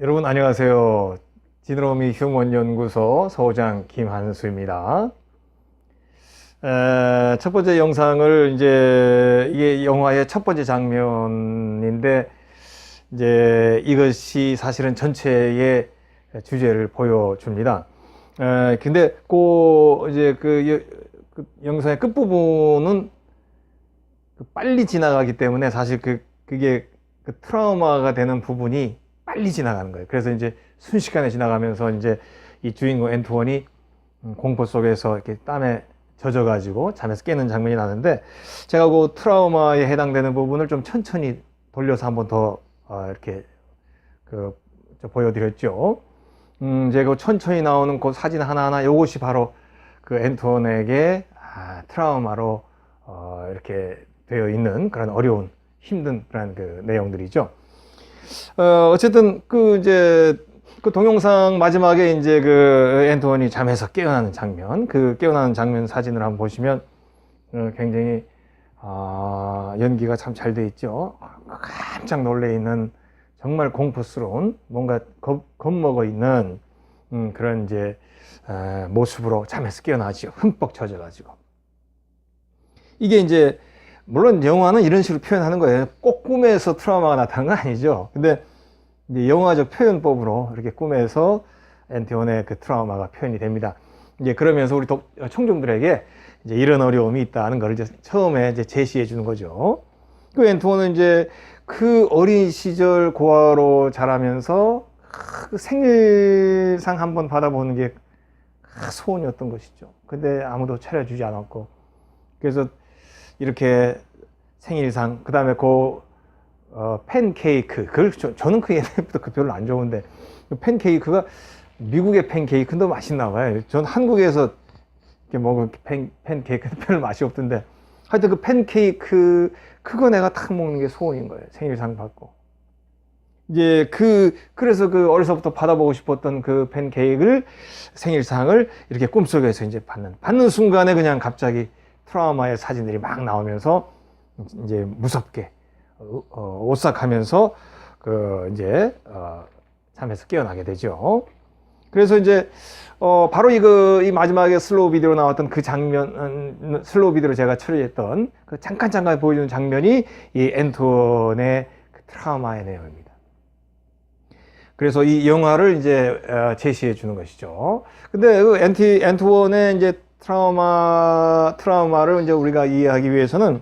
여러분 안녕하세요. 지느러미 휴먼연구소 소장 김한수입니다. 첫 번째 영상을 이게 영화의 첫 번째 장면인데 이것이 사실은 전체의 주제를 보여줍니다. 근데 그 영상의 끝부분은 빨리 지나가기 때문에 사실 그게 트라우마가 되는 부분이 빨리 지나가는 거예요. 그래서 순식간에 지나가면서 이 주인공 앤투원이 공포 속에서 이렇게 땀에 젖어가지고 잠에서 깨는 장면이 나는데, 제가 그 트라우마에 해당되는 부분을 좀 천천히 돌려서 한번 더 이렇게 보여드렸죠. 제가 천천히 나오는 그 사진 하나하나, 이것이 바로 그 앤투원에게 트라우마로 이렇게 되어 있는 그런 어려운, 힘든 그런 그 내용들이죠. 어쨌든 그 동영상 마지막에 앤투원이 잠에서 깨어나는 장면, 그 깨어나는 장면 사진을 한번 보시면 굉장히 연기가 참 잘 돼 있죠. 깜짝 놀래 있는, 정말 공포스러운, 뭔가 겁먹어 있는 그런 모습으로 잠에서 깨어나죠. 흠뻑 젖어가지고. 이게 물론 영화는 이런 식으로 표현하는 거예요. 꼭 꿈에서 트라우마가 나타나는 건 아니죠. 근데 영화적 표현법으로 이렇게 꿈에서 앤투원의 그 트라우마가 표현이 됩니다. 그러면서 우리 청중들에게 이런 어려움이 있다는 걸 처음에 제시해 주는 거죠. 그 앤투원은 그 어린 시절 고아로 자라면서 그 생일상 한번 받아보는 게 소원이었던 것이죠. 근데 아무도 차려주지 않았고, 그래서 이렇게 생일상, 그 다음에 팬케이크, 저는 그 옛날부터 별로 안 좋은데, 팬케이크가 미국의 팬케이크도 맛있나 봐요. 전 한국에서 이렇게 먹은 팬케이크는 별로 맛이 없던데, 하여튼 그 팬케이크, 그거 내가 탁 먹는 게 소원인 거예요. 생일상 받고. 그래서 어려서부터 받아보고 싶었던 그 팬케이크를, 생일상을 이렇게 꿈속에서 받는 순간에 그냥 갑자기 트라우마의 사진들이 막 나오면서 무섭게 오싹하면서 잠에서 깨어나게 되죠. 그래서 바로 이 마지막에 슬로우 비디오로 나왔던 그 장면, 슬로우 비디오로 제가 처리했던 그 잠깐 보여주는 장면이 이 앤투원의 그 트라우마의 내용입니다. 그래서 이 영화를 제시해 주는 것이죠. 근데 그 앤투원의 트라우마를 우리가 이해하기 위해서는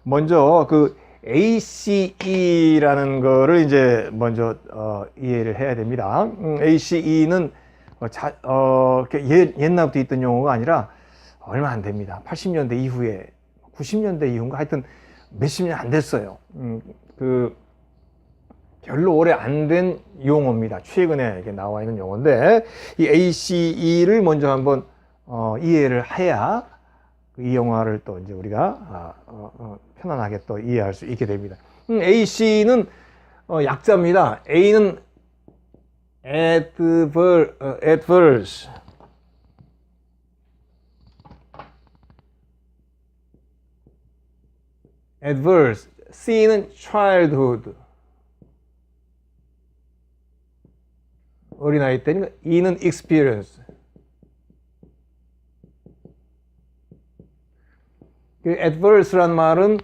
먼저 그 ACE라는 거를 먼저 이해를 해야 됩니다. ACE는 옛날부터 있던 용어가 아니라 얼마 안 됩니다. 80년대 이후에, 90년대 이후인가, 하여튼 몇십 년 안 됐어요. 별로 오래 안 된 용어입니다. 최근에 이렇게 나와 있는 용어인데, 이 ACE를 먼저 한번 이해를 해야 이 영화를 또 우리가 편안하게 또 이해할 수 있게 됩니다. AC는 약자입니다. A는 adverse, C는 childhood, 어린아이 때니까. E는 experience. 그 adverse란 말은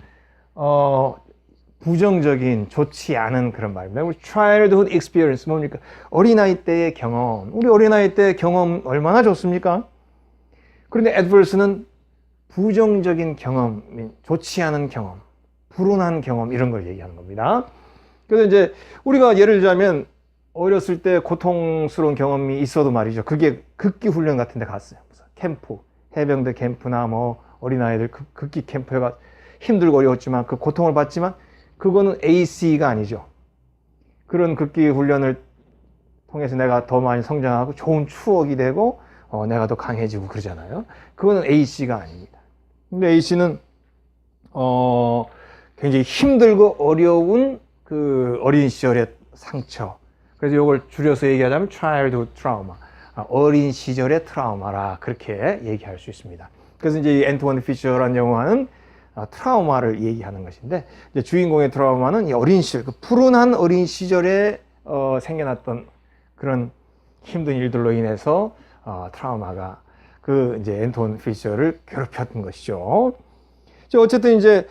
부정적인, 좋지 않은 그런 말입니다. 우리 childhood experience 뭡니까? 어린아이 때의 경험. 우리 어린아이 때 경험 얼마나 좋습니까? 그런데 adverse는 부정적인 경험, 좋지 않은 경험, 불운한 경험, 이런 걸 얘기하는 겁니다. 그래서 우리가 예를 들자면 어렸을 때 고통스러운 경험이 있어도 말이죠. 그게 극기 훈련 같은 데 갔어요. 캠프, 해병대 캠프나 어린아이들 극기 캠프에 가 힘들고 어려웠지만 그 고통을 받지만, 그거는 AC가 아니죠. 그런 극기 훈련을 통해서 내가 더 많이 성장하고 좋은 추억이 되고 내가 더 강해지고 그러잖아요. 그거는 AC가 아닙니다. 근데 AC는 굉장히 힘들고 어려운 그 어린 시절의 상처. 그래서 이걸 줄여서 얘기하자면 childhood trauma, 어린 시절의 트라우마라, 그렇게 얘기할 수 있습니다. 그래서 이 앤투원 피셔라는 영화는 트라우마를 얘기하는 것인데, 주인공의 트라우마는 이 어린 시절, 그 푸른한 어린 시절의 생겨났던 그런 힘든 일들로 인해서 트라우마가 그 이제 앤톤 피셔를 괴롭혔던 것이죠. 어쨌든 이제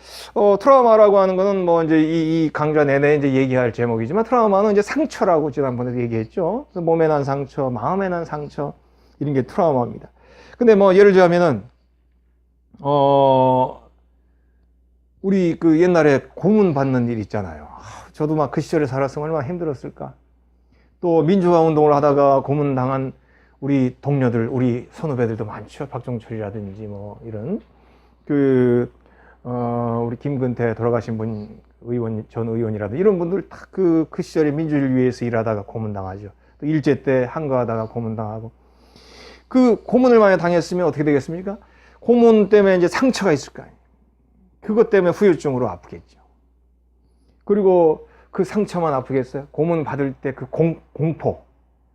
트라우마라고 하는 거는 뭐 이제 이 강좌 내내 이제 얘기할 제목이지만 트라우마는 이제 상처라고 지난번에도 얘기했죠. 그래서 몸에 난 상처, 마음에 난 상처 이런 게 트라우마입니다. 근데 뭐 예를 들자면은 우리 그 옛날에 고문 받는 일 있잖아요. 저도 막 그 시절에 살았으면 얼마나 힘들었을까. 또 민주화 운동을 하다가 고문 당한 우리 동료들, 우리 선후배들도 많죠. 박종철이라든지 뭐 이런 우리 김근태 돌아가신 분 전 의원이라든지 이런 분들 다 그 시절에 민주주의를 위해서 일하다가 고문당하죠. 또 일제 때 한가하다가 고문당하고 그 고문을 만약 당했으면 어떻게 되겠습니까? 고문 때문에 이제 상처가 있을 거 아니에요. 그것 때문에 후유증으로 아프겠죠. 그리고 그 상처만 아프겠어요? 고문 받을 때 그 공포,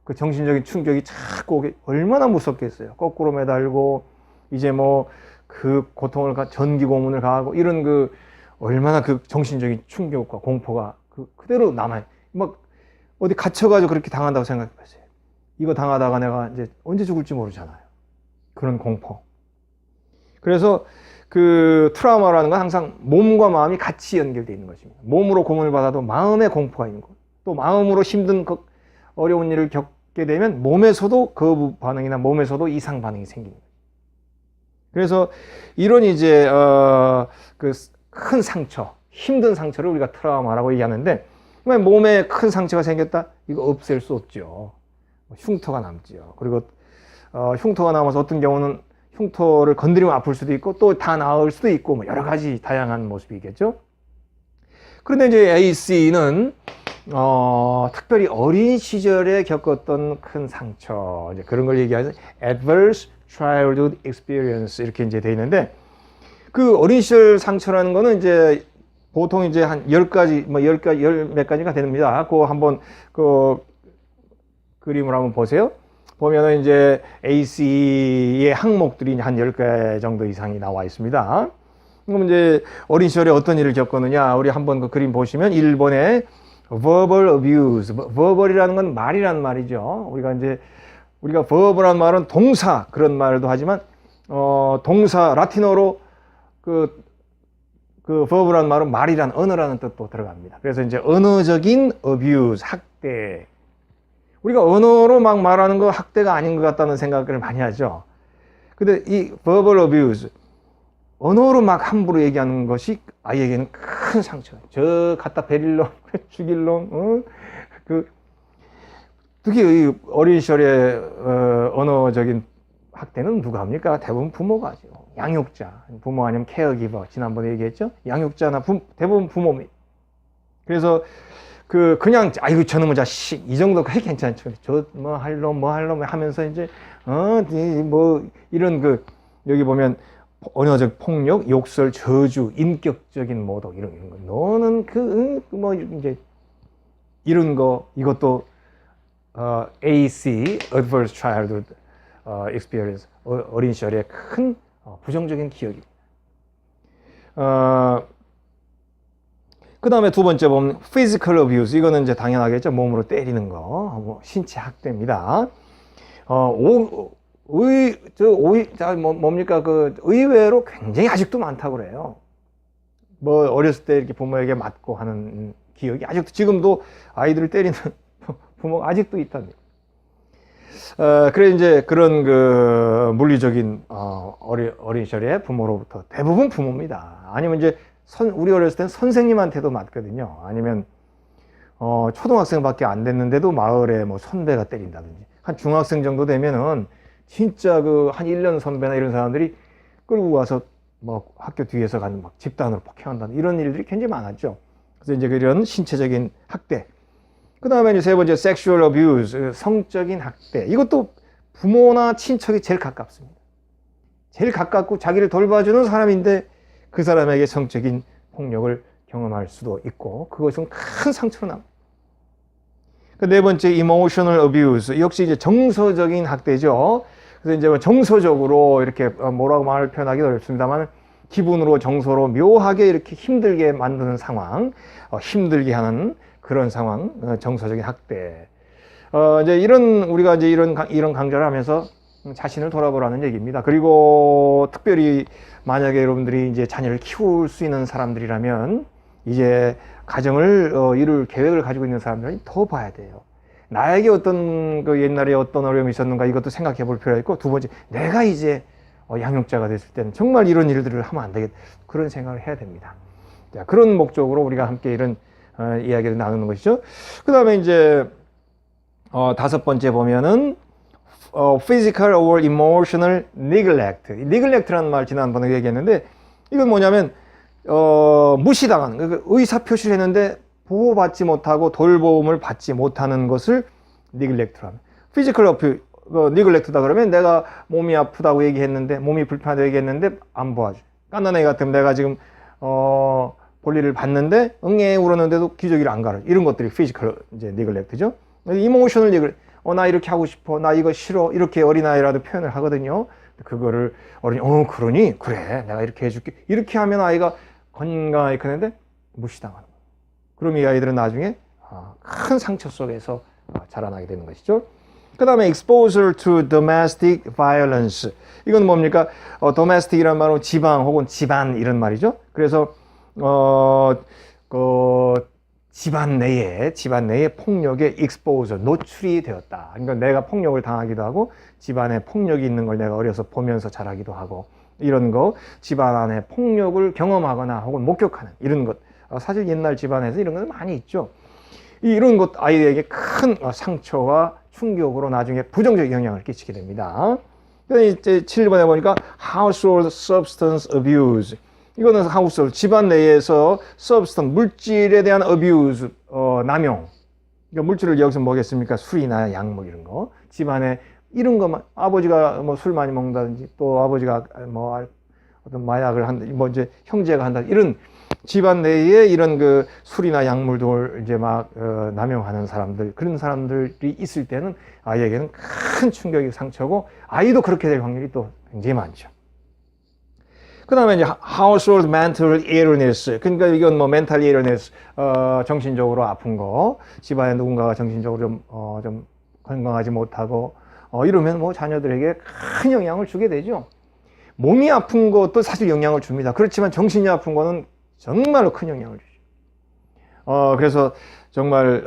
그 정신적인 충격이 자꾸 오게 얼마나 무섭겠어요. 거꾸로 매달고 이제 뭐 그 고통을 전기 고문을 가하고 이런 그 얼마나 그 정신적인 충격과 공포가 그대로 남아요. 막 어디 갇혀가지고 그렇게 당한다고 생각해보세요. 이거 당하다가 내가 이제 언제 죽을지 모르잖아요. 그런 공포. 그래서 그 트라우마라는 건 항상 몸과 마음이 같이 연결되어 있는 것입니다. 몸으로 고문을 받아도 마음에 공포가 있는 것. 또 마음으로 힘든 어려운 일을 겪게 되면 몸에서도 거부 반응이나 몸에서도 이상 반응이 생깁니다. 그래서 이런 이제 그 큰 상처, 힘든 상처를 우리가 트라우마라고 얘기하는데 몸에 큰 상처가 생겼다? 이거 없앨 수 없죠. 흉터가 남죠. 그리고 흉터가 남아서 어떤 경우는 흉터를 건드리면 아플 수도 있고 또 다 나을 수도 있고 뭐 여러 가지 다양한 모습이 있겠죠. 그런데 이제 AC는 특별히 어린 시절에 겪었던 큰 상처 이제 그런 걸 얘기하죠. Adverse Childhood Experience 이렇게 이제 돼 있는데 그 어린 시절 상처라는 거는 이제 보통 이제 한 10가지 뭐 10가지 몇 가지가 됩니다. 그거 한번 그 그림을 한번 보세요. 보면은 이제 AC의 항목들이 한 10개 정도 이상이 나와 있습니다. 그럼 이제 어린 시절에 어떤 일을 겪었느냐, 우리 한번 그 그림 보시면 1번에 verbal abuse, verbal이라는 건 말이란 말이죠. 우리가 verbal이라는 말은 동사 그런 말도 하지만 동사 라틴어로 그 verbal이라는 말은 말이란 언어라는 뜻도 들어갑니다. 그래서 이제 언어적인 abuse, 학대. 우리가 언어로 막 말하는 거 학대가 아닌 것 같다는 생각을 많이 하죠. 근데 이 verbal abuse, 언어로 막 함부로 얘기하는 것이 아이에게는 큰 상처예요. 저 갖다 베릴 놈, 죽일 놈, 특히 이 어린 시절에 언어적인 학대는 누가 합니까? 대부분 부모가 하죠. 양육자, 부모 아니면 케어기버, 지난번에 얘기했죠? 양육자나 대부분 부모입니다. 그래서 그냥 아이고 저놈의 자식 이 정도가 괜찮죠. 저 뭐 할놈 하면서 이제 뭐 이런 여기 보면 언어적 폭력, 욕설, 저주, 인격적인 모독 이런 거. 너는 뭐 이제 이런 거 이것도 AC Adverse Childhood Experience 어린 시절의 큰 부정적인 기억입니다. 그 다음에 두 번째 보면 physical abuse. 이거는 이제 당연하겠죠. 몸으로 때리는 거. 뭐 신체 학대입니다. 뭡니까? 의외로 굉장히 아직도 많다고 그래요. 뭐 어렸을 때 이렇게 부모에게 맞고 하는 기억이 아직도 지금도 아이들을 때리는 부모가 아직도 있답니다. 그래 이제 그런 물리적인 어린 시절에 부모로부터 대부분 부모입니다. 아니면 이제 우리 어렸을 땐 선생님한테도 맞거든요. 아니면 초등학생밖에 안 됐는데도 마을에 뭐 선배가 때린다든지 한 중학생 정도 되면은 진짜 한 1년 선배나 이런 사람들이 끌고 가서 뭐 학교 뒤에서 막 집단으로 폭행한다는 이런 일들이 굉장히 많았죠. 그래서 이제 이런 신체적인 학대. 그 다음에 이제 세 번째 sexual abuse, 성적인 학대. 이것도 부모나 친척이 제일 가깝습니다. 제일 가깝고 자기를 돌봐주는 사람인데 그 사람에게 성적인 폭력을 경험할 수도 있고 그것은 큰 상처로 남아요. 네 번째 emotional abuse, 역시 이제 정서적인 학대죠. 그래서 이제 정서적으로 이렇게 뭐라고 말을 표현하기 어렵습니다만 기분으로 정서로 묘하게 이렇게 힘들게 만드는 상황, 힘들게 하는 그런 상황, 정서적인 학대. 이제 우리가 이제 이런 강좌를 하면서 자신을 돌아보라는 얘기입니다. 그리고 특별히 만약에 여러분들이 이제 자녀를 키울 수 있는 사람들이라면 이제 가정을 이룰 계획을 가지고 있는 사람들은 더 봐야 돼요. 나에게 어떤 그 옛날에 어떤 어려움이 있었는가 이것도 생각해 볼 필요가 있고, 두 번째 내가 이제 양육자가 됐을 때는 정말 이런 일들을 하면 안 되겠다, 그런 생각을 해야 됩니다. 자, 그런 목적으로 우리가 함께 이런 이야기를 나누는 것이죠. 그 다음에 이제 다섯 번째 보면은 physical or emotional neglect. neglect라는 말 지난번에 얘기했는데, 이건 뭐냐면 무시당하는, 그러니까 의사 표시를 했는데 보호받지 못하고 돌봄을 받지 못하는 것을 neglect라고 합니다. physical neglect다 그러면 내가 몸이 아프다고 얘기했는데, 몸이 불편하다고 얘기했는데 안 보아줘. 깐난 애 같으면 내가 지금 볼일을 봤는데 응애 울었는데도 기저귀를 안 갈아. 이런 것들이 physical 이제 neglect죠. emotional neglect. 나 이렇게 하고 싶어, 나 이거 싫어, 이렇게 어린아이라도 표현을 하거든요. 그거를 어린이, 그러니? 그래, 내가 이렇게 해줄게. 이렇게 하면 아이가 건강하게 크는데 무시당하는 거예요. 그럼 이 아이들은 나중에 큰 상처 속에서 자라나게 되는 것이죠. 그 다음에 exposure to domestic violence. 이건 뭡니까? domestic이란 말은 지방 혹은 집안 이런 말이죠. 그래서 집안 내에 폭력에 exposure, 노출이 되었다. 그러니까 내가 폭력을 당하기도 하고 집안에 폭력이 있는 걸 내가 어려서 보면서 자라기도 하고, 이런 거, 집안 안에 폭력을 경험하거나 혹은 목격하는 이런 것. 사실 옛날 집안에서 이런 건 많이 있죠. 이런 것 아이에게 큰 상처와 충격으로 나중에 부정적 영향을 끼치게 됩니다. 이제 7번에 보니까 household substance abuse. 이거는 household, 집안 내에서 substance, 물질에 대한 abuse, 남용. 그러니까 물질을 여기서 뭐겠습니까? 술이나 약물 이런 거. 집안에 이런 것만, 아버지가 뭐 술 많이 먹는다든지, 또 아버지가 뭐 어떤 마약을 한다, 뭐 이제 형제가 한다, 이런 집안 내에 이런 그 술이나 약물들 이제 막 남용하는 사람들, 그런 사람들이 있을 때는 아이에게는 큰 충격이 상처고, 아이도 그렇게 될 확률이 또 굉장히 많죠. 그 다음에 이제 household mental illness. 그러니까 이건 뭐 mental illness, 정신적으로 아픈 거, 집안에 누군가가 정신적으로 좀 건강하지 못하고 이러면 뭐 자녀들에게 큰 영향을 주게 되죠. 몸이 아픈 것도 사실 영향을 줍니다. 그렇지만 정신이 아픈 거는 정말로 큰 영향을 주죠. 그래서 정말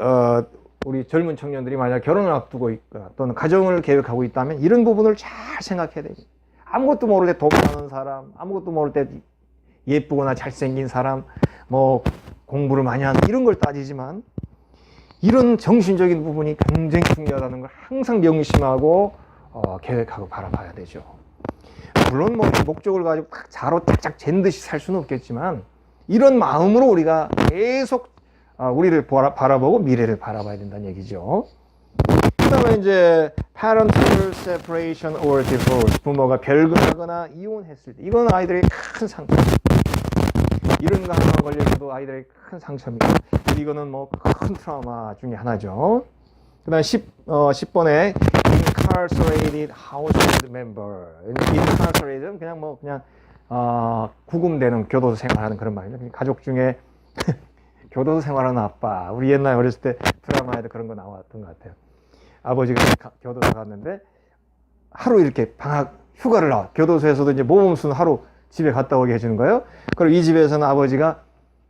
우리 젊은 청년들이 만약 결혼을 앞두고 있거나 또는 가정을 계획하고 있다면 이런 부분을 잘 생각해야 됩니다. 아무것도 모를 때 돈 많은 사람, 아무것도 모를 때 예쁘거나 잘생긴 사람, 뭐 공부를 많이 하는 이런 걸 따지지만, 이런 정신적인 부분이 굉장히 중요하다는 걸 항상 명심하고 계획하고 바라봐야 되죠. 물론 뭐 목적을 가지고 딱 자로 짝짝 잰 듯이 살 수는 없겠지만, 이런 마음으로 우리가 계속 우리를 바라보고 미래를 바라봐야 된다는 얘기죠. 그 다음에 이제 parental separation or divorce, 부모가 별거하거나 이혼했을 때, 이건 아이들의 큰 상처. 이런 거 하나 걸려도 아이들의 큰 상처입니다. 이거는 뭐 큰 트라우마 중에 하나죠. 그 다음에 10번에 incarcerated household member. incarcerated 그냥 구금되는 교도소 생활하는 그런 말이죠. 가족 중에 교도소 생활하는 아빠. 우리 옛날 어렸을 때 드라마에도 그런 거 나왔던 것 같아요. 아버지가 교도소 갔는데 하루 이렇게 방학 휴가를 나와. 교도소에서도 이제 모범순 하루 집에 갔다 오게 해주는 거예요. 그리고 이 집에서는 아버지가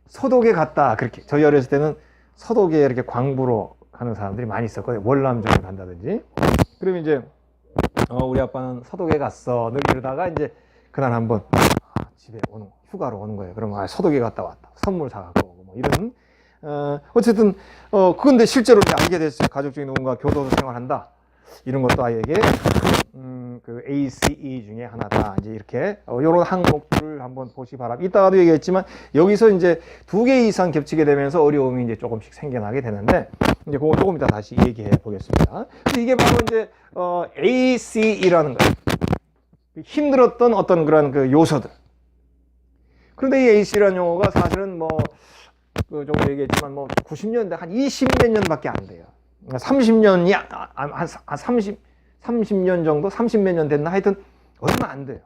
서독에 갔다. 그렇게 저희 어렸을 때는 서독에 이렇게 광부로 가는 사람들이 많이 있었거든요. 월남전에 간다든지. 그러면 이제 우리 아빠는 서독에 갔어. 늘 이러다가 이제 그날 한번 집에 휴가로 오는 거예요. 그러면 서독에 갔다 왔다. 선물 사갖고 오고 뭐 이런. 어쨌든 그건데 실제로 이제 알게 됐어요. 가족 중에 누군가 교도소 생활한다. 이런 것도 아이에게 그 ACE 중에 하나다. 이제 이렇게 이런 항목들을 한번 보시 바랍니다. 이따가도 얘기했지만 여기서 이제 2개 이상 겹치게 되면서 어려움이 이제 조금씩 생겨나게 되는데, 이제 그거 조금 이따 다시 얘기해 보겠습니다. 이게 바로 이제 ACE라는 거예요. 힘들었던 어떤 그런 그 요소들. 그런데 이 AC라는 용어가 사실은 뭐 그 조금 얘기했지만 뭐 90년대 한 20몇 년밖에 안 돼요. 30년이 한 30년 정도, 30몇 년 됐나 하여튼 얼마 안 돼요.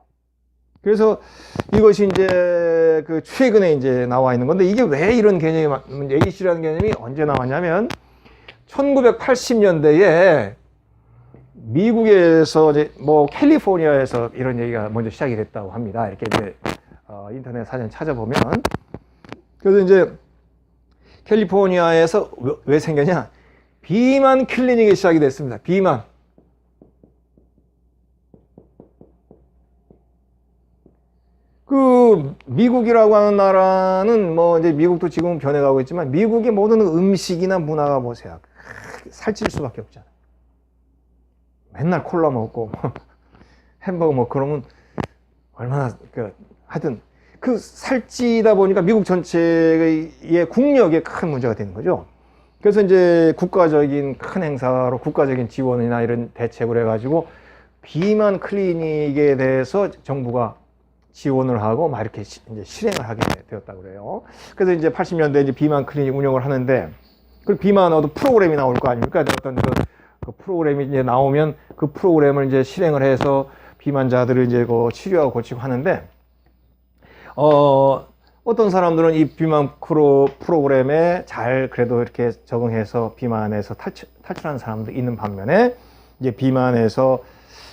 그래서 이것이 이제 그 최근에 이제 나와 있는 건데, 이게 왜 이런 개념이, A씨라는 개념이 언제 나왔냐면 1980년대에 미국에서 이제 뭐 캘리포니아에서 이런 얘기가 먼저 시작이 됐다고 합니다. 이렇게 이제 인터넷 사진 찾아보면, 그래서 이제 캘리포니아에서 왜 생겼냐? 비만 클리닉이 시작이 됐습니다. 비만. 그 미국이라고 하는 나라는 뭐 이제 미국도 지금 변해가고 있지만, 미국의 모든 음식이나 문화가 보세요. 살찔 수밖에 없잖아. 맨날 콜라 먹고 햄버거 먹고 그러면 얼마나 하여튼 그 살찌다 보니까 미국 전체의 국력에 큰 문제가 되는 거죠. 그래서 이제 국가적인 큰 행사로 국가적인 지원이나 이런 대책을 해가지고 비만 클리닉에 대해서 정부가 지원을 하고 막 이렇게 이제 실행을 하게 되었다고 그래요. 그래서 이제 80년대 이제 비만 클리닉 운영을 하는데, 그 비만 어떤 프로그램이 나올 거 아닙니까? 어떤 그 프로그램이 이제 나오면 그 프로그램을 이제 실행을 해서 비만자들을 이제 치료하고 고치고 하는데, 어떤 사람들은 이 비만 프로그램에 잘 그래도 이렇게 적응해서 비만에서 탈출하는 사람도 있는 반면에, 이제 비만에서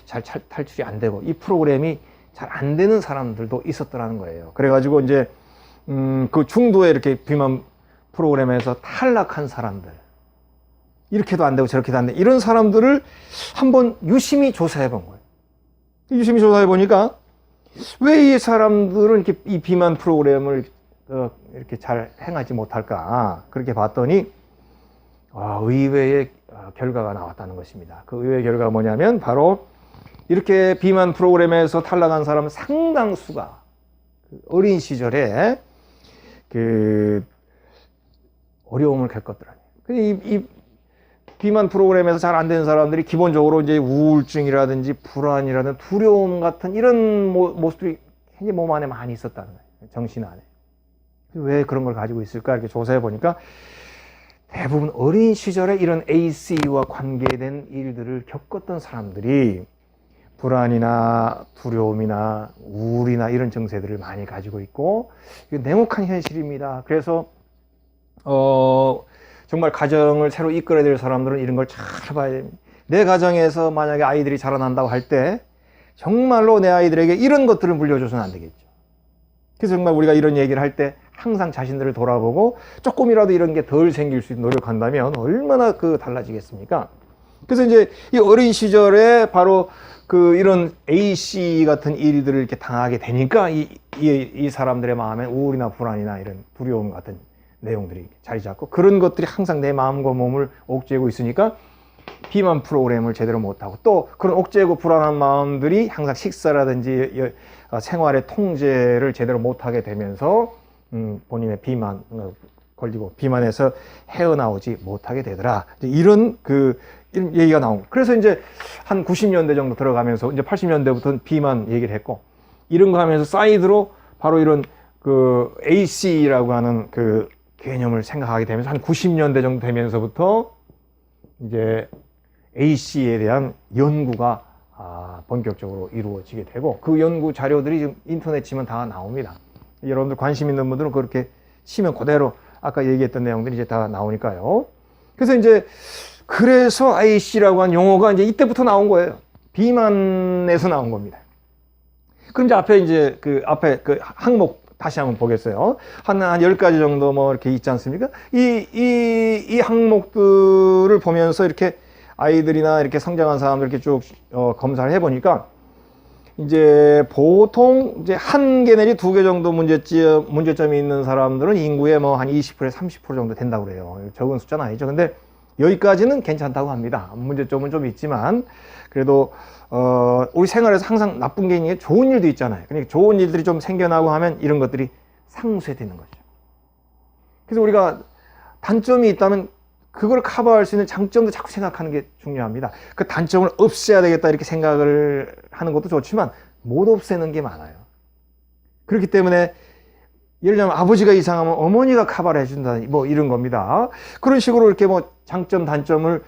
잘 탈출이 안 되고 이 프로그램이 잘 안 되는 사람들도 있었더라는 거예요. 그래가지고 이제 그 중도에 이렇게 비만 프로그램에서 탈락한 사람들, 이렇게도 안 되고 저렇게도 안 되고 이런 사람들을 한번 유심히 조사해 본 거예요. 유심히 조사해 보니까 왜 이 사람들은 이렇게 이 비만 프로그램을 이렇게 잘 행하지 못할까, 그렇게 봤더니 의외의 결과가 나왔다는 것입니다. 그 의외의 결과가 뭐냐면 바로 이렇게 비만 프로그램에서 탈락한 사람은 상당수가 어린 시절에 그 어려움을 겪었더라고요. 이 비만 프로그램에서 잘 안 되는 사람들이 기본적으로 이제 우울증이라든지 불안이라든지 두려움 같은 이런 모습들이 굉장히 몸 안에 많이 있었다는 거예요. 정신 안에. 왜 그런 걸 가지고 있을까? 이렇게 조사해 보니까 대부분 어린 시절에 이런 ACE와 관계된 일들을 겪었던 사람들이 불안이나 두려움이나 우울이나 이런 증세들을 많이 가지고 있고, 이게 냉혹한 현실입니다. 그래서 정말 가정을 새로 이끌어야 될 사람들은 이런 걸 잘 봐야 됩니다. 내 가정에서 만약에 아이들이 자라난다고 할 때 정말로 내 아이들에게 이런 것들을 물려줘서는 안 되겠죠. 그래서 정말 우리가 이런 얘기를 할 때 항상 자신들을 돌아보고 조금이라도 이런 게 덜 생길 수 있도록 노력한다면 얼마나 달라지겠습니까? 그래서 이제 이 어린 시절에 바로 이런 AC 같은 일들을 이렇게 당하게 되니까 이 사람들의 마음에 우울이나 불안이나 이런 두려움 같은 내용들이 자리 잡고, 그런 것들이 항상 내 마음과 몸을 옥죄고 있으니까 비만 프로그램을 제대로 못하고, 또 그런 옥죄고 불안한 마음들이 항상 식사라든지 생활의 통제를 제대로 못하게 되면서 본인의 비만 걸리고 비만에서 헤어나오지 못하게 되더라. 이런 이런 얘기가 나온 거예요. 그래서 이제 한 90년대 정도 들어가면서 이제 80년대부터는 비만 얘기를 했고, 이런 거 하면서 사이드로 바로 이런 AC라고 하는 개념을 생각하게 되면서 한 90년대 정도 되면서부터 이제 AC에 대한 연구가 본격적으로 이루어지게 되고, 그 연구 자료들이 지금 인터넷 치면 다 나옵니다. 여러분들 관심 있는 분들은 그렇게 치면 그대로 아까 얘기했던 내용들이 이제 다 나오니까요. 그래서 AC라고 한 용어가 이제 이때부터 나온 거예요. 비만에서 나온 겁니다. 그럼 이제 앞에 항목 다시 한번 보겠어요. 한 10가지 정도 뭐 이렇게 있지 않습니까? 이 항목들을 보면서 이렇게 아이들이나 이렇게 성장한 사람들 이렇게 쭉 검사를 해보니까, 이제 보통 이제 1개 내지 2개 정도 문제점이 있는 사람들은 인구의 뭐 한 20%에서 30% 정도 된다고 그래요. 적은 숫자는 아니죠. 근데 여기까지는 괜찮다고 합니다. 문제점은 좀 있지만, 그래도 우리 생활에서 항상 나쁜 게 있는 게 좋은 일도 있잖아요. 그러니까 좋은 일들이 좀 생겨나고 하면 이런 것들이 상쇄되는 거죠. 그래서 우리가 단점이 있다면 그걸 커버할 수 있는 장점도 자꾸 생각하는 게 중요합니다. 그 단점을 없애야 되겠다 이렇게 생각을 하는 것도 좋지만 못 없애는 게 많아요. 그렇기 때문에 예를 들면 아버지가 이상하면 어머니가 커버를 해준다, 뭐 이런 겁니다. 그런 식으로 이렇게 뭐 장점 단점을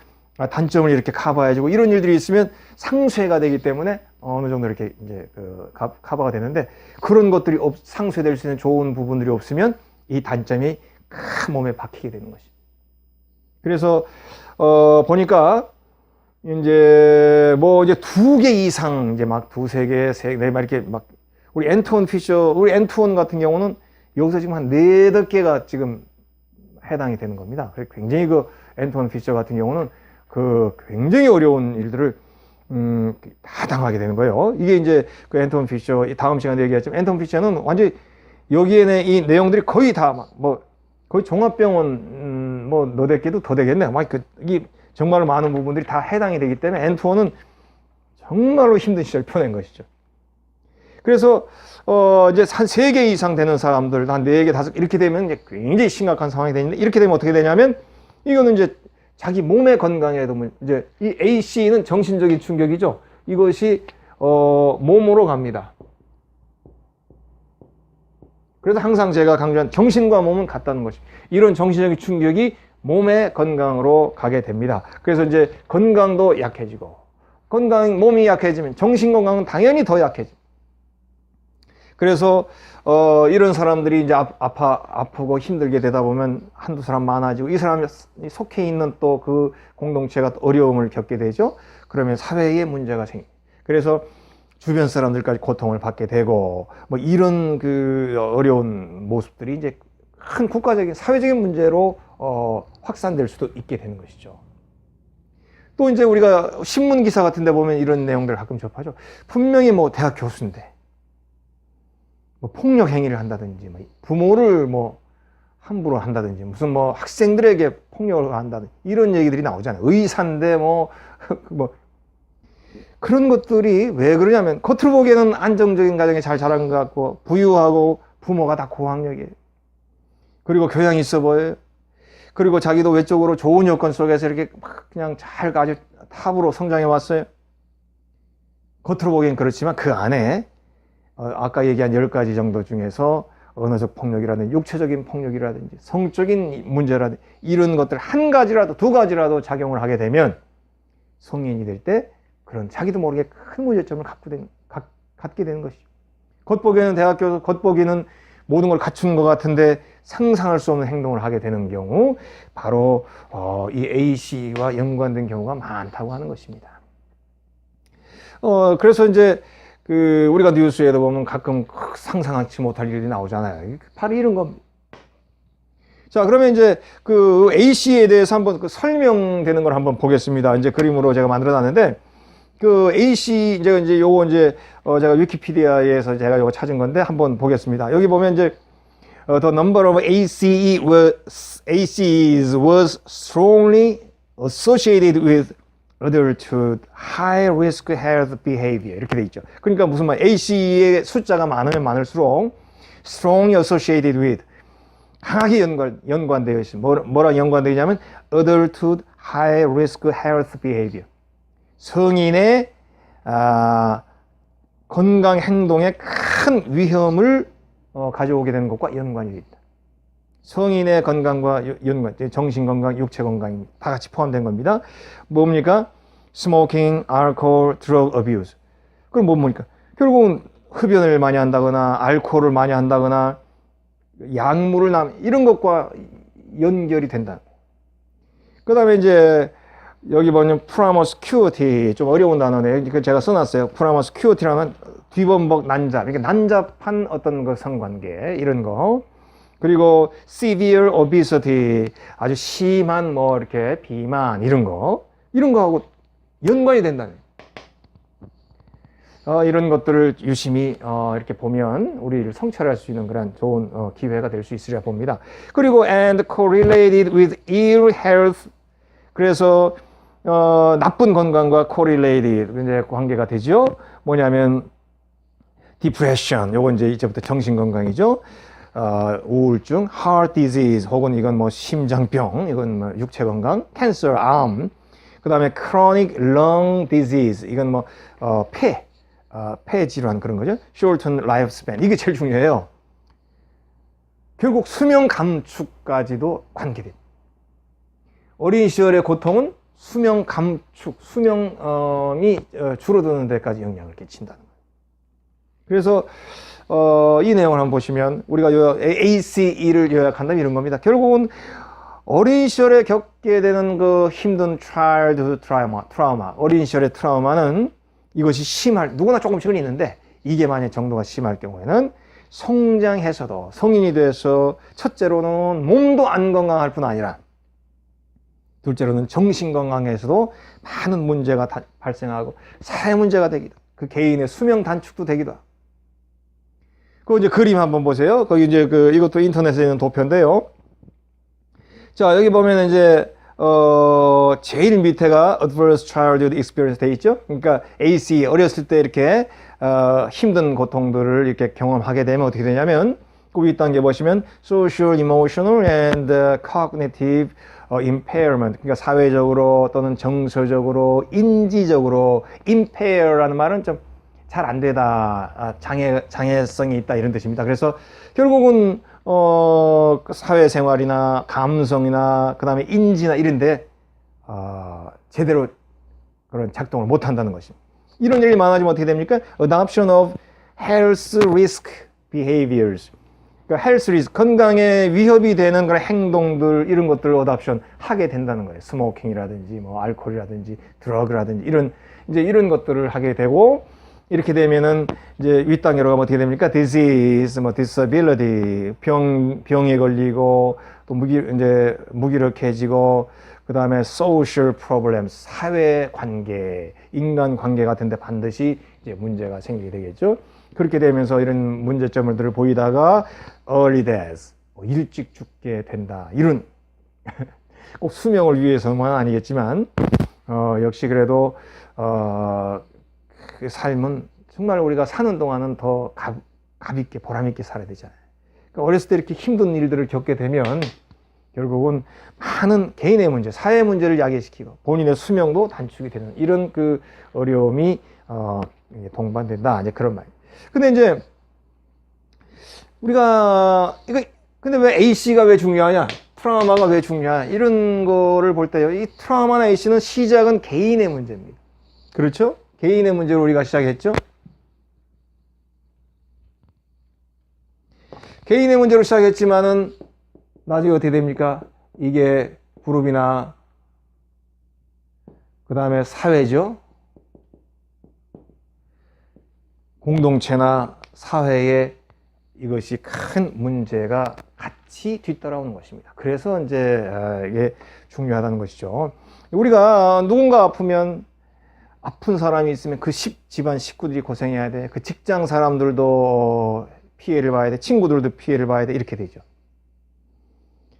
단점을 이렇게 커버해주고 이런 일들이 있으면 상쇄가 되기 때문에 어느 정도 이렇게 이제 커버가 되는데 그런 것들이 상쇄될 수 있는 좋은 부분들이 없으면 이 단점이 큰 몸에 박히게 되는 것이죠. 그래서 보니까 이제 뭐 이제 2개 이상 이제 막 2, 3개, 3개 막 이렇게 막 우리 앤투원 피셔, 우리 앤투원 같은 경우는 여기서 지금 한 4, 5개가 지금 해당이 되는 겁니다. 굉장히 그 앤투원 피셔 같은 경우는 그 굉장히 어려운 일들을 다 당하게 되는 거예요. 이게 이제 그 앤투원 피셔 다음 시간에 얘기했지만 앤투원 피셔는 완전히 여기에는 이 내용들이 거의 다 막 뭐 거의 종합병원 뭐 너댓개도 더 되겠네. 막 이게 정말로 많은 부분들이 다 해당이 되기 때문에 앤투원은 정말로 힘든 시절 펴낸 것이죠. 그래서 이제 한 3개 이상 되는 사람들, 한 4개, 5개 이렇게 되면 이제 굉장히 심각한 상황이 되는데 이렇게 되면 어떻게 되냐면 이거는 이제 자기 몸의 건강에도 이제 이 AC는 정신적인 충격이죠. 이것이 몸으로 갑니다. 그래서 항상 제가 강조한 정신과 몸은 같다는 것이 이런 정신적인 충격이 몸의 건강으로 가게 됩니다. 그래서 이제 건강도 약해지고 몸이 약해지면 정신 건강은 당연히 더 약해집니다. 그래서 이런 사람들이 이제 아프고 힘들게 되다 보면 한두 사람 많아지고 이 사람이 속해 있는 또 그 공동체가 또 어려움을 겪게 되죠. 그러면 사회에 문제가 생깁니다. 그래서 주변 사람들까지 고통을 받게 되고 뭐 이런 그 어려운 모습들이 이제 큰 국가적인 사회적인 문제로 확산될 수도 있게 되는 것이죠. 또 이제 우리가 신문 기사 같은 데 보면 이런 내용들을 가끔 접하죠. 분명히 뭐 대학 교수인데 뭐 폭력 행위를 한다든지 뭐 부모를 뭐 함부로 한다든지 무슨 뭐 학생들에게 폭력을 한다든지 이런 얘기들이 나오잖아요. 의사인데 뭐 그런 것들이 왜 그러냐면 겉으로 보기에는 안정적인 가정에 잘 자란 것 같고 부유하고 부모가 다 고학력이에요. 그리고 교양이 있어 보여요. 그리고 자기도 외적으로 좋은 여건 속에서 이렇게 막 그냥 잘 아주 탑으로 성장해 왔어요. 겉으로 보기엔 그렇지만 그 안에 아까 얘기한 10가지 정도 중에서 언어적 폭력이라든지 육체적인 폭력이라든지 성적인 문제라든지 이런 것들 한 가지라도 2가지라도 작용을 하게 되면 성인이 될 때 그런 자기도 모르게 큰 문제점을 갖게 되는 것이죠. 겉보기에는 대학 교수, 겉보기에는 모든 걸 갖춘 것 같은데 상상할 수 없는 행동을 하게 되는 경우 바로 이 AC와 연관된 경우가 많다고 하는 것입니다. 그래서 이제 우리가 뉴스에도 보면 가끔 상상하지 못할 일이 나오잖아요. 바로 이런 겁니다. 자, 그러면 이제 그 AC에 대해서 한번 설명되는 걸 한번 보겠습니다. 이제 그림으로 제가 만들어 놨는데 그 AC 이제 요거 이제 제가 위키피디아에서 제가 요거 찾은 건데 한번 보겠습니다. 여기 보면 이제 the number of ACEs was strongly associated with adulthood high risk health behavior 이렇게 돼 있죠. 그러니까 무슨 말 AC의 숫자가 많으면 많을수록 strongly associated with 강하게 연관되어 있습니다. 뭐랑 연관되어 있냐면 adulthood high risk health behavior 성인의 건강 행동에 큰 위험을 가져오게 되는 것과 연관이 있다. 성인의 건강과 연관, 정신 건강, 육체 건강이 다 같이 포함된 겁니다. 뭡니까? smoking, alcohol, drug abuse. 그럼 뭡니까? 결국은 흡연을 많이 한다거나 알코올을 많이 한다거나 약물을 이런 것과 연결이 된다. 그 다음에 이제 여기 보면 promiscuity 좀 어려운 단어네요. 제가 써놨어요. promiscuity라면 뒤범벅 난잡, 이렇게 난잡한 어떤 그 성관계 이런 거. 그리고 severe obesity 아주 심한 뭐 이렇게 비만 이런 거하고 연관이 된다는. 이런 것들을 유심히 이렇게 보면 우리를 성찰할 수 있는 그런 좋은 기회가 될 수 있으리라 봅니다. 그리고 and correlated with ill health 그래서 나쁜 건강과 correlated 이제 관계가 되죠. 뭐냐면 depression 요건 이제부터 정신 건강이죠. 우울증, heart disease 혹은 이건 뭐 심장병, 이건 뭐 육체 건강, cancer, 암, 그 다음에 chronic lung disease 이건 뭐 폐 질환 그런 거죠. shortened lifespan 이게 제일 중요해요. 결국 수명 감축까지도 관계됩니다. 어린 시절의 고통은 수명 감축, 수명이 줄어드는 데까지 영향을 끼친다는 거예요. 그래서 이 내용을 한번 보시면 우리가 ACE를 요약한다면 이런 겁니다. 결국은 어린 시절에 겪게 되는 그 힘든 childhood 트라우마, 어린 시절의 트라우마는 이것이 누구나 조금씩은 있는데 이게 만약 정도가 심할 경우에는 성장해서도 성인이 돼서 첫째로는 몸도 안 건강할 뿐 아니라 둘째로는 정신 건강에서도 많은 문제가 발생하고 사회 문제가 되기도, 그 개인의 수명 단축도 되기도 하고. 그 이제 그림 한번 보세요. 거기 이제 이것도 인터넷에 있는 도표인데요. 자, 여기 보면 이제 제일 밑에가 Adverse Childhood Experience 돼 있죠. 그러니까 AC 어렸을 때 이렇게 힘든 고통들을 이렇게 경험하게 되면 어떻게 되냐면 그 윗단계 보시면 Social, Emotional and Cognitive Impairment, 그러니까 사회적으로 또는 정서적으로, 인지적으로 impair라는 말은 좀 잘 안 되다, 장애성이 있다 이런 뜻입니다. 그래서 결국은 사회생활이나 감성이나 그 다음에 인지나 이런데 제대로 그런 작동을 못한다는 것입니다. 이런 일이 많아지면 어떻게 됩니까? Adoption of health risk behaviors. 그러니까 health risk, 건강에 위협이 되는 그런 행동들, 이런 것들을 adoption 하게 된다는 거예요. 스모킹이라든지, 뭐 알코올이라든지, 드러그라든지 이런 것들을 하게 되고, 이렇게 되면은 이제 윗단계로 가면 어떻게 됩니까? disease, 뭐 disability, 병에 걸리고 또 무기력해지고, 그 다음에 social problems, 사회 관계, 인간 관계 같은데 반드시 이제 문제가 생기게 되겠죠. 그렇게 되면서 이런 문제점들을 보이다가 early death, 일찍 죽게 된다. 이런 꼭 수명을 위해서만 아니겠지만 역시 그래도 그 삶은 정말 우리가 사는 동안은 더 가볍게 보람있게 살아야 되잖아요. 그러니까 어렸을 때 이렇게 힘든 일들을 겪게 되면 결국은 많은 개인의 문제, 사회 문제를 야기시키고 본인의 수명도 단축이 되는 이런 그 어려움이 동반된다. 이제 그런 말이에요. 근데 이제 우리가 근데 왜 AC가 왜 중요하냐? 트라우마가 왜 중요하냐? 이런 거를 볼 때요. 이 트라우마나 AC는 시작은 개인의 문제입니다. 그렇죠? 개인의 문제로 우리가 시작했죠? 개인의 문제로 시작했지만은 나중에 어떻게 됩니까? 이게 그룹이나 그 다음에 사회죠. 공동체나 사회에 이것이 큰 문제가 같이 뒤따라오는 것입니다. 그래서 이제 이게 중요하다는 것이죠. 우리가 누군가 아프면 아픈 사람이 있으면 그 집안 식구들이 고생해야 돼. 그 직장 사람들도 피해를 봐야 돼. 친구들도 피해를 봐야 돼. 이렇게 되죠.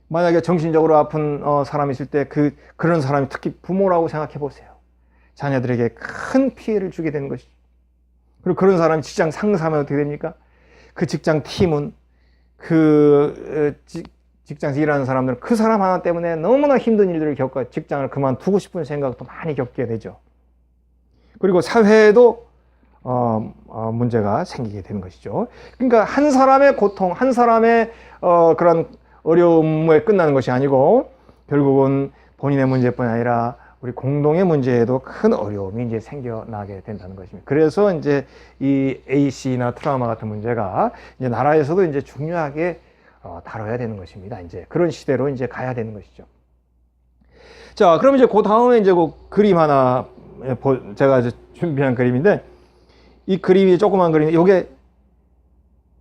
만약에 정신적으로 아픈 사람이 있을 때 그런 사람이 특히 부모라고 생각해 보세요. 자녀들에게 큰 피해를 주게 되는 것이죠. 그리고 그런 사람이 직장 상사면 어떻게 됩니까? 그 직장 팀은 직장에서 일하는 사람들은 그 사람 하나 때문에 너무나 힘든 일들을 겪고 직장을 그만두고 싶은 생각도 많이 겪게 되죠. 그리고 사회에도 문제가 생기게 되는 것이죠. 그러니까 한 사람의 고통, 한 사람의 그런 어려움에 끝나는 것이 아니고 결국은 본인의 문제뿐 아니라 우리 공동의 문제에도 큰 어려움이 이제 생겨나게 된다는 것입니다. 그래서 이제 이 AC나 트라우마 같은 문제가 이제 나라에서도 이제 중요하게 다뤄야 되는 것입니다. 이제 그런 시대로 이제 가야 되는 것이죠. 자, 그럼 이제 그 다음에 이제 그 그림 하나 제가 이제 준비한 그림인데 이 그림이 조그만 그림인데 이게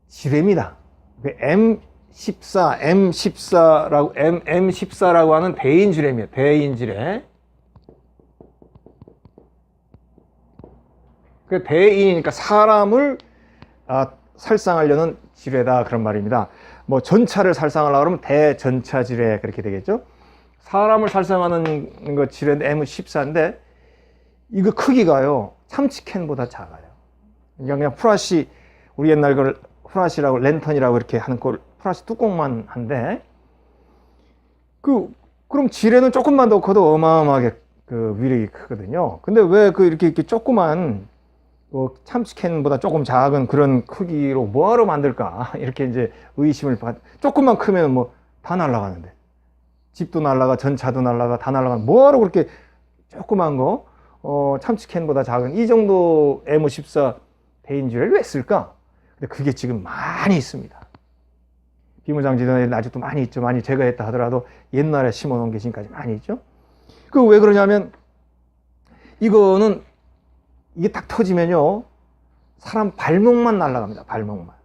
지뢰입니다. M14라고 하는 대인 지뢰입니다. 대인 지뢰. 그 대인이니까 사람을 살상하려는 지뢰다 그런 말입니다. 뭐 전차를 살상하려고 그러면 대전차 지뢰 그렇게 되겠죠. 사람을 살상하는 거 지뢰인데 M14인데 이거 크기가요 참치캔보다 작아요. 그냥 프라시 우리 옛날 걸 프라시라고 랜턴이라고 이렇게 하는 걸 프라시 뚜껑만 한데 그럼 지뢰는 조금만 더 커도 어마어마하게 그 위력이 크거든요. 근데 왜 이렇게 조그만 참치캔보다 조금 작은 그런 크기로 뭐하러 만들까? 이렇게 이제 의심을 조금만 크면 뭐 다 날아가는데 집도 날아가 전차도 날아가 다 날아가 뭐하러 그렇게 조그만 거, 참치캔보다 작은 이 정도 M14 대인지를 왜 쓸까? 근데 그게 지금 많이 있습니다. 비무장지대에는 아직도 많이 있죠. 많이 제거했다 하더라도 옛날에 심어놓은 게 지금까지 많이 있죠. 그 왜 그러냐면 이거는 이게 딱 터지면요 사람 발목만 날아갑니다. 발목만.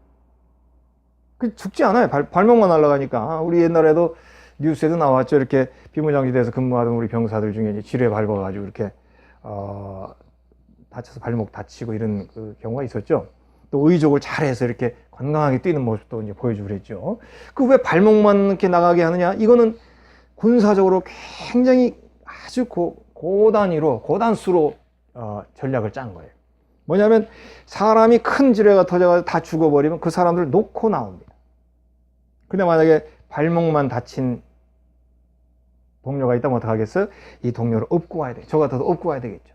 그 죽지 않아요. 발목만 날아가니까. 우리 옛날에도 뉴스에도 나왔죠. 이렇게 비무장지대에서 근무하던 우리 병사들 중에 이제 지뢰 밟아가지고 이렇게 다쳐서 발목 다치고 이런 그 경우가 있었죠. 또 의족을 잘해서 이렇게 건강하게 뛰는 모습도 이제 보여주고 그랬죠. 그 왜 발목만 이렇게 나가게 하느냐? 이거는 군사적으로 굉장히 아주 고단수로 전략을 짠 거예요. 뭐냐면 사람이 큰 지뢰가 터져가지고 다 죽어버리면 그 사람들을 놓고 나옵니다. 근데 만약에 발목만 다친 동료가 있다면 어떡하겠어요? 이 동료를 업고 와야 돼. 저 같아도 업고 와야 되겠죠.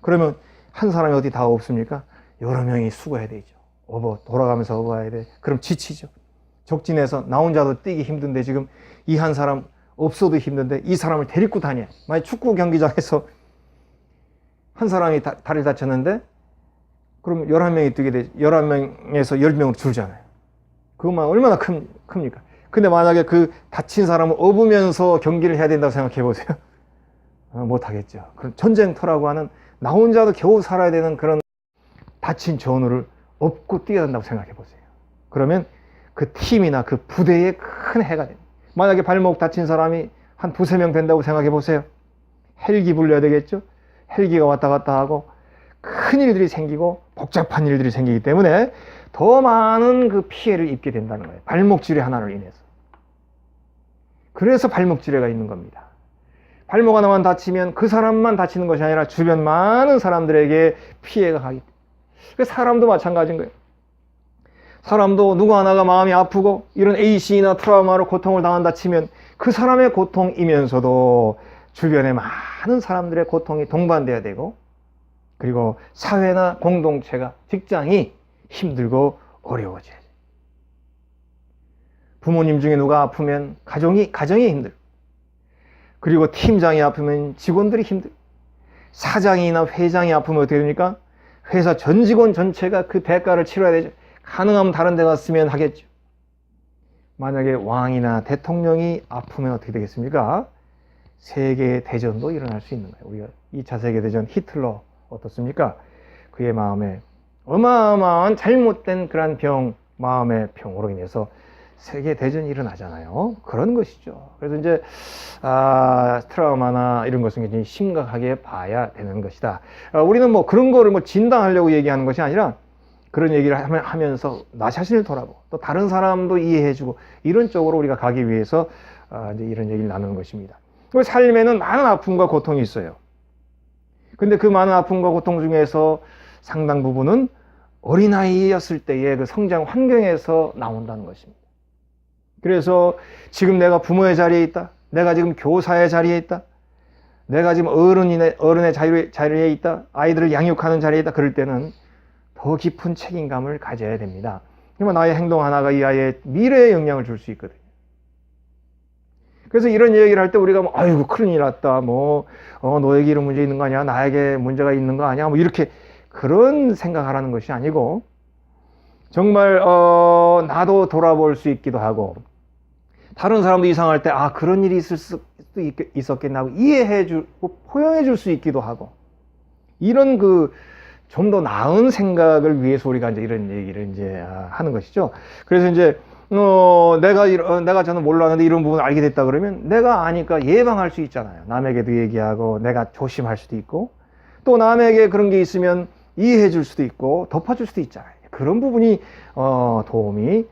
그러면 한 사람이 어디 다 없습니까? 여러 명이 수고해야 되죠. 돌아가면서 업어야 돼. 그럼 지치죠. 적진에서 나 혼자도 뛰기 힘든데 지금 이 한 사람 없어도 힘든데 이 사람을 데리고 다녀. 만약 축구 경기장에서 한 사람이 다리 다쳤는데 그럼 11명이 뛰게 되죠. 11명에서 10명으로 줄잖아요. 그것만 얼마나 큽니까? 근데 만약에 그 다친 사람을 업으면서 경기를 해야 된다고 생각해 보세요. 못하겠죠. 그럼 전쟁터라고 하는 나 혼자도 겨우 살아야 되는 그런 다친 전우를 업고 뛰어야 된다고 생각해 보세요. 그러면 그 팀이나 그 부대에 큰 해가 됩니다. 만약에 발목 다친 사람이 한 2~3명 된다고 생각해 보세요. 헬기 불려야 되겠죠. 헬기가 왔다 갔다 하고 큰 일들이 생기고 복잡한 일들이 생기기 때문에 더 많은 그 피해를 입게 된다는 거예요. 발목 지뢰 하나로 인해서. 그래서 발목 지뢰가 있는 겁니다. 발목 하나만 다치면 그 사람만 다치는 것이 아니라 주변 많은 사람들에게 피해가 가기 때문에. 사람도 마찬가지인 거예요. 사람도 누구 하나가 마음이 아프고 이런 AC나 트라우마로 고통을 당한다 치면 그 사람의 고통이면서도 주변에 많은 사람들의 고통이 동반돼야 되고 그리고 사회나 공동체가 직장이 힘들고 어려워져요. 부모님 중에 누가 아프면 가정이 힘들고 그리고 팀장이 아프면 직원들이 힘들고 사장이나 회장이 아프면 어떻게 됩니까? 회사 전 직원 전체가 그 대가를 치러야 되죠. 가능하면 다른 데 갔으면 하겠죠. 만약에 왕이나 대통령이 아프면 어떻게 되겠습니까? 세계대전도 일어날 수 있는 거예요. 우리가 2차 세계대전 히틀러 어떻습니까? 그의 마음에 어마어마한 잘못된 그런 마음의 병으로 인해서 세계대전이 일어나잖아요. 그런 것이죠. 그래서 이제 트라우마나 이런 것은 굉장히 심각하게 봐야 되는 것이다. 우리는 뭐 그런 거를 진단하려고 얘기하는 것이 아니라 그런 얘기를 하면서 나 자신을 돌아보고 또 다른 사람도 이해해주고 이런 쪽으로 우리가 가기 위해서 이제 이런 얘기를 나누는 것입니다. 삶에는 많은 아픔과 고통이 있어요. 근데 그 많은 아픔과 고통 중에서 상당 부분은 어린아이였을 때의 그 성장 환경에서 나온다는 것입니다. 그래서 지금 내가 부모의 자리에 있다. 내가 지금 교사의 자리에 있다. 내가 지금 어른의 자리에 있다. 아이들을 양육하는 자리에 있다. 그럴 때는 더 깊은 책임감을 가져야 됩니다. 그러면 나의 행동 하나가 이 아이의 미래에 영향을 줄 수 있거든요. 그래서 이런 얘기를 할 때 우리가 아이고 큰일 났다. 너에게 이런 문제 있는 거 아니야? 나에게 문제가 있는 거 아니야? 이렇게 그런 생각하라는 것이 아니고 정말 나도 돌아볼 수 있기도 하고 다른 사람도 이상할 때 그런 일이 있을 수도 있었겠나 하고 이해해주고 포용해줄 수 있기도 하고 이런 좀 더 나은 생각을 위해서 우리가 이제 이런 얘기를 이제 하는 것이죠. 그래서 이제 내가 저는 몰랐는데 이런 부분을 알게 됐다 그러면 내가 아니까 예방할 수 있잖아요. 남에게도 얘기하고 내가 조심할 수도 있고 또 남에게 그런 게 있으면 이해해 줄 수도 있고 덮어줄 수도 있잖아요. 그런 부분이 도움이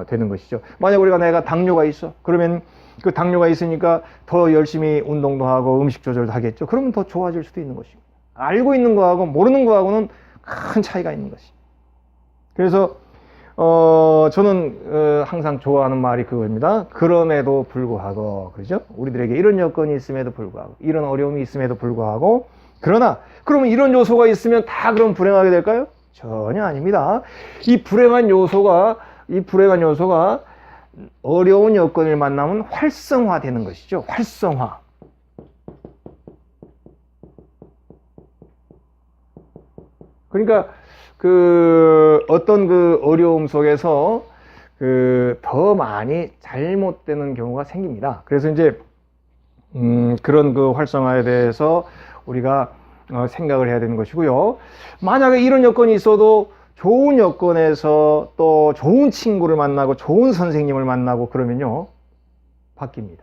되는 것이죠. 만약 내가 당뇨가 있어 그러면 그 당뇨가 있으니까 더 열심히 운동도 하고 음식 조절도 하겠죠. 그러면 더 좋아질 수도 있는 것입니다. 알고 있는 거하고 모르는 거하고는 큰 차이가 있는 것입니다. 그래서 저는 항상 좋아하는 말이 그겁니다. 그럼에도 불구하고, 그렇죠? 우리들에게 이런 여건이 있음에도 불구하고, 이런 어려움이 있음에도 불구하고, 그러나 그러면 이런 요소가 있으면 다 그럼 불행하게 될까요? 전혀 아닙니다. 이 불행한 요소가 어려운 여건을 만나면 활성화되는 것이죠. 활성화. 그러니까 어떤 어려움 속에서 더 많이 잘못되는 경우가 생깁니다. 그래서 이제 그런 활성화에 대해서 우리가 생각을 해야 되는 것이고요. 만약에 이런 여건이 있어도 좋은 여건에서 또 좋은 친구를 만나고 좋은 선생님을 만나고 그러면요, 바뀝니다.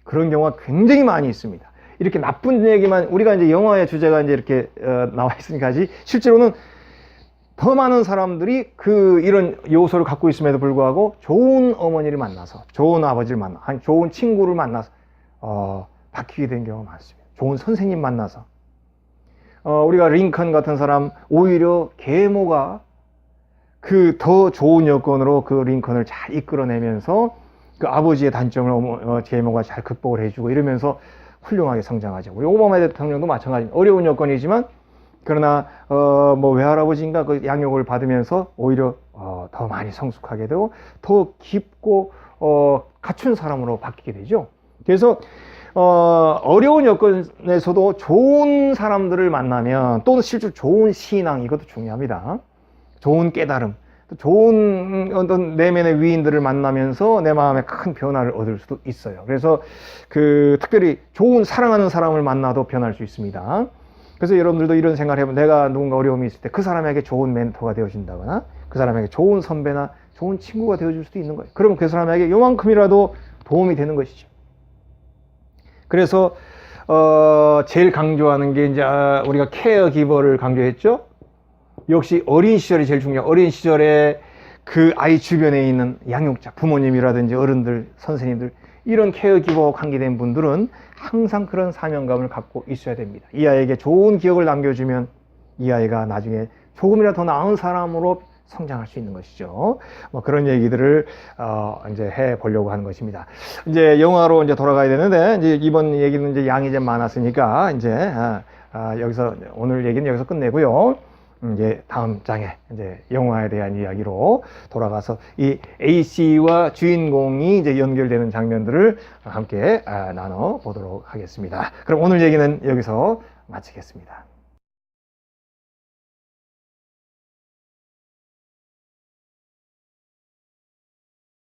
그런 경우가 굉장히 많이 있습니다. 이렇게 나쁜 얘기만, 우리가 이제 영화의 주제가 이제 이렇게 나와 있으니까 실제로는 더 많은 사람들이 이런 요소를 갖고 있음에도 불구하고 좋은 어머니를 만나서, 좋은 아버지를 만나, 좋은 친구를 만나서 바뀌게 된 경우가 많습니다. 좋은 선생님 만나서. 우리가 링컨 같은 사람, 오히려 계모가 더 좋은 여건으로 링컨을 잘 이끌어내면서 아버지의 단점을 계모가 잘 극복을 해주고 이러면서 훌륭하게 성장하죠. 우리 오바마 대통령도 마찬가지입니다. 어려운 여건이지만 그러나 외할아버지인가 양육을 받으면서 오히려 더 많이 성숙하게 되고 더 깊고 갖춘 사람으로 바뀌게 되죠. 그래서 어려운 여건에서도 좋은 사람들을 만나면, 또는 실제로 좋은 신앙, 이것도 중요합니다. 좋은 깨달음, 또 좋은 어떤 내면의 위인들을 만나면서 내 마음에 큰 변화를 얻을 수도 있어요. 그래서 특별히 좋은 사랑하는 사람을 만나도 변할 수 있습니다. 그래서 여러분들도 이런 생각을 해보면, 내가 누군가 어려움이 있을 때 그 사람에게 좋은 멘토가 되어준다거나 그 사람에게 좋은 선배나 좋은 친구가 되어줄 수도 있는 거예요. 그럼 그 사람에게 요만큼이라도 도움이 되는 것이죠. 그래서 제일 강조하는 게 이제 우리가 케어 기버를 강조했죠. 역시 어린 시절이 제일 중요해요. 어린 시절에 아이 주변에 있는 양육자, 부모님이라든지 어른들, 선생님들, 이런 케어 기버 관계된 분들은 항상 그런 사명감을 갖고 있어야 됩니다. 이 아이에게 좋은 기억을 남겨주면 이 아이가 나중에 조금이라도 더 나은 사람으로 성장할 수 있는 것이죠. 그런 얘기들을 이제 해 보려고 하는 것입니다. 이제 영화로 이제 돌아가야 되는데, 이제 이번 얘기는 이제 양이 좀 많았으니까 이제 여기서 오늘 얘기는 여기서 끝내고요. 이제 다음 장에 이제 영화에 대한 이야기로 돌아가서 이 A씨와 주인공이 이제 연결되는 장면들을 함께 나눠 보도록 하겠습니다. 그럼 오늘 얘기는 여기서 마치겠습니다.